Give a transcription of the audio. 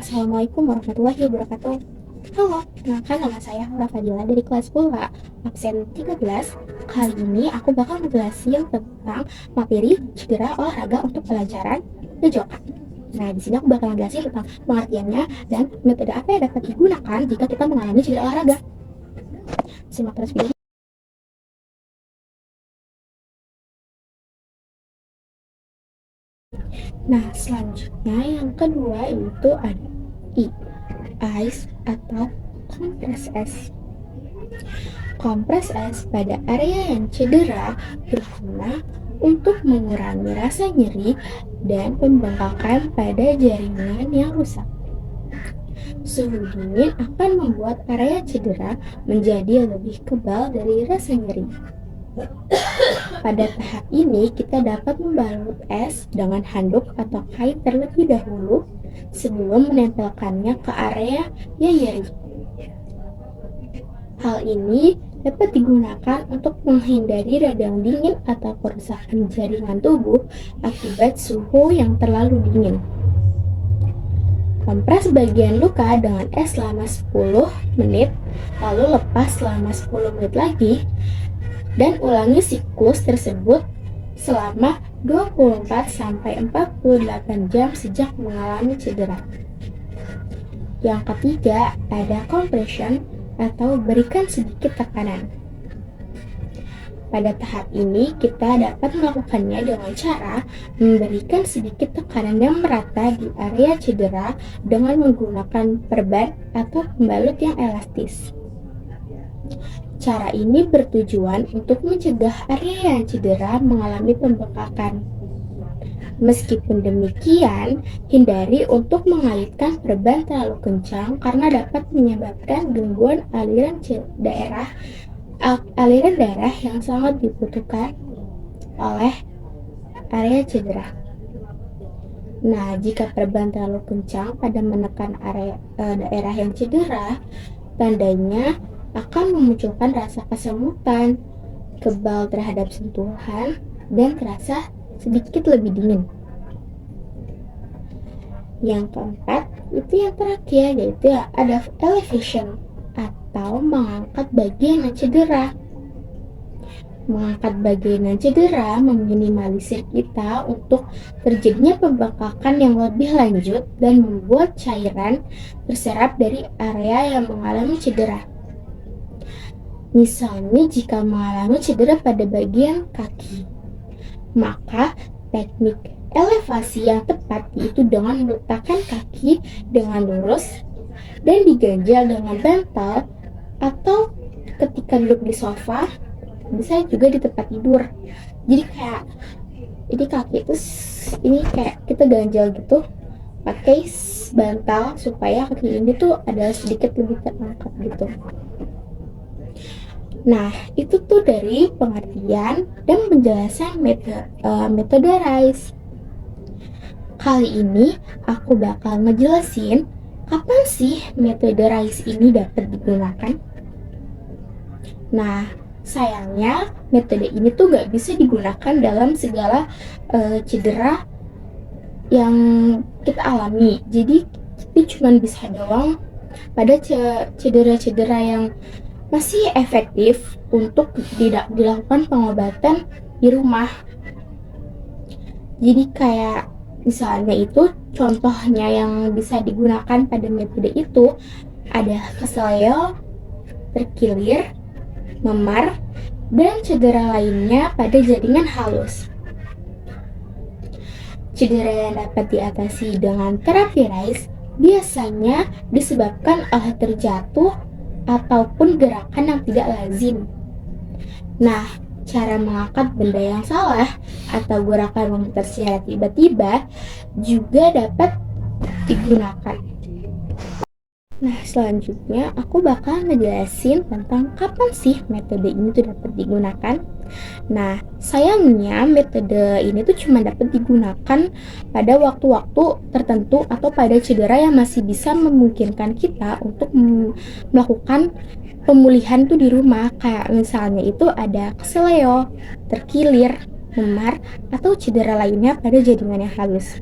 Assalamualaikum warahmatullahi wabarakatuh. Halo, kenalkan nama saya Fadila dari kelas 10A, absen 13. Kali ini aku bakal ngejelasin tentang materi cedera olahraga untuk pelajaran Yojokan. Nah, di sini aku bakal ngejelasin tentang pengertiannya dan metode apa yang dapat digunakan jika kita mengalami cedera olahraga. Simak terus videonya. Nah, selanjutnya yang kedua itu ada ice atau kompres es. Kompres es pada area yang cedera berguna untuk mengurangi rasa nyeri dan pembengkakan pada jaringan yang rusak. Suhu dingin akan membuat area cedera menjadi lebih kebal dari rasa nyeri. Pada tahap ini, kita dapat membalut es dengan handuk atau kain terlebih dahulu sebelum menempelkannya ke area yang nyeri. Hal ini dapat digunakan untuk menghindari radang dingin atau kerusakan jaringan tubuh akibat suhu yang terlalu dingin. Kompres bagian luka dengan es selama 10 menit, lalu lepas selama 10 menit lagi, dan ulangi siklus tersebut selama 24-48 jam sejak mengalami cedera. Yang ketiga, ada compression atau berikan sedikit tekanan. Pada tahap ini, kita dapat melakukannya dengan cara memberikan sedikit tekanan yang merata di area cedera dengan menggunakan perban atau pembalut yang elastis. Cara ini bertujuan untuk mencegah area yang cedera mengalami pembengkakan. Meskipun demikian, hindari untuk mengaitkan perban terlalu kencang karena dapat menyebabkan gangguan aliran darah yang sangat dibutuhkan oleh area cedera. Nah, jika perban terlalu kencang pada menekan daerah yang cedera, tandanya akan memunculkan rasa kesemutan, kebal terhadap sentuhan, dan terasa sedikit lebih dingin. Yang keempat, itu yang terakhir, yaitu ada elevation atau mengangkat bagian yang cedera. Mengangkat bagian yang cedera meminimalisir kita untuk terjadinya pembengkakan yang lebih lanjut dan membuat cairan terserap dari area yang mengalami cedera. Misalnya jika mengalami cedera pada bagian kaki, maka teknik elevasi yang tepat yaitu dengan meletakkan kaki dengan lurus dan diganjal dengan bantal, atau ketika duduk di sofa bisa juga di tempat tidur. Jadi kayak ini kaki itu ini kayak kita ganjal gitu pakai bantal supaya kaki ini tuh ada sedikit lebih terangkat gitu. Nah, itu tuh dari pengertian dan penjelasan metode RISE. Kali ini aku bakal ngejelasin kapan sih metode RISE ini dapat digunakan. Nah, sayangnya metode ini tuh gak bisa digunakan dalam segala cedera yang kita alami. Jadi kita cuma bisa doang pada cedera-cedera yang masih efektif untuk dilakukan pengobatan di rumah. Jadi kayak misalnya itu contohnya yang bisa digunakan pada metode itu ada keseleo, terkilir, memar, dan cedera lainnya pada jaringan halus. Cedera yang dapat diatasi dengan terapi RISE biasanya disebabkan oleh terjatuh ataupun gerakan yang tidak lazim. Nah, cara mengangkat benda yang salah atau gerakan memutar secara tiba-tiba juga dapat digunakan. Nah, selanjutnya aku bakal ngejelasin tentang kapan sih metode ini tuh dapat digunakan. Nah, sayangnya metode ini tuh cuma dapat digunakan pada waktu-waktu tertentu atau pada cedera yang masih bisa memungkinkan kita untuk melakukan pemulihan tuh di rumah. Kayak misalnya itu ada keseleo, terkilir, memar, atau cedera lainnya pada jaringan yang halus.